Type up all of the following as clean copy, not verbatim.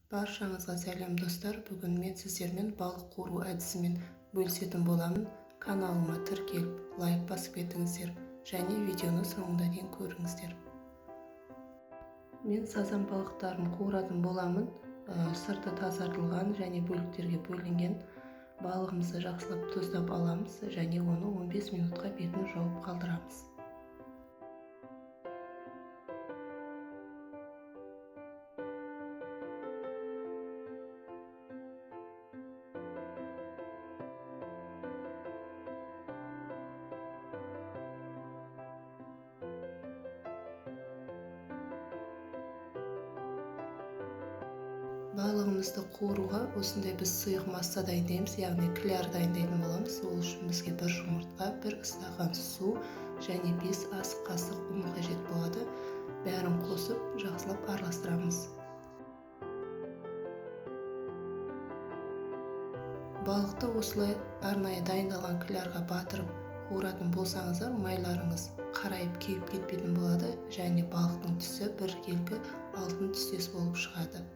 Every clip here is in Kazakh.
Баршаңызға сәлем достар. Бүгін мен сіздермен балық қору әдісімен бөлісетін боламын. Каналыма тіркеліп, лайк басып кетіңіздер және видеоны соңына дейін көріңіздер. Мен сазан балықтарын қуыратын боламын. Сырты тазартылған және бөліктерге бөлінген балығымызды жақсылап тұздап аламыз және оны 15 минутқа бетін жауып қалдырамыз. Балығымызды қуыруға осындай біз сұйық масса дайындаймыз, яғни кляр дайындайтын боламыз. Ол үшін бізге бір жұмыртқа, бір стақан су және 5 ас қасық ұн қажет болады. Бәрін қосып, жақсылап араластырамыз. Балықты осылай арнайы дайындалған клярға батырып қуыратын болсаңыздар, майларыңыз қарайып күйіп кетпейтін болады және балықтың түсі біркелкі алтын түстес болып шығады.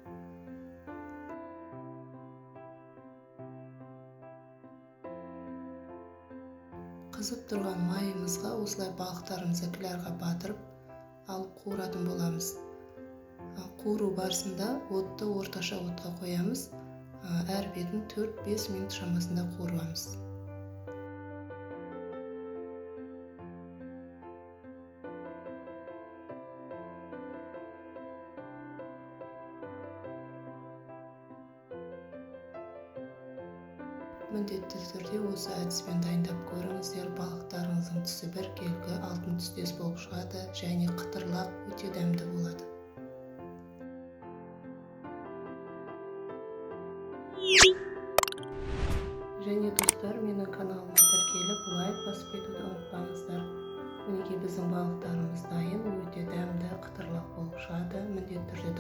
Қызып тұрған майымызға осылай балықтарымызды клярға батырып алып қуыратын боламыз. Қуыру барысында отты орташа отқа қоямыз. Әр бетін 4-5 минут шамасында қуырамыз. Міндетті түрде осы әдіспен дайындап көріңіздер. Балықтарыңыздың түсі біркелкі алтын түстес болып шығады және қытырлап өте дәмді болады. Және достар, менің каналыма тіркеліп, лайк басып кетуді ұмытпаңыздар. Мінекей біздің балықтарымыз дайын, өте дәмді, қытырлақ болып шығады. Міндетті түрде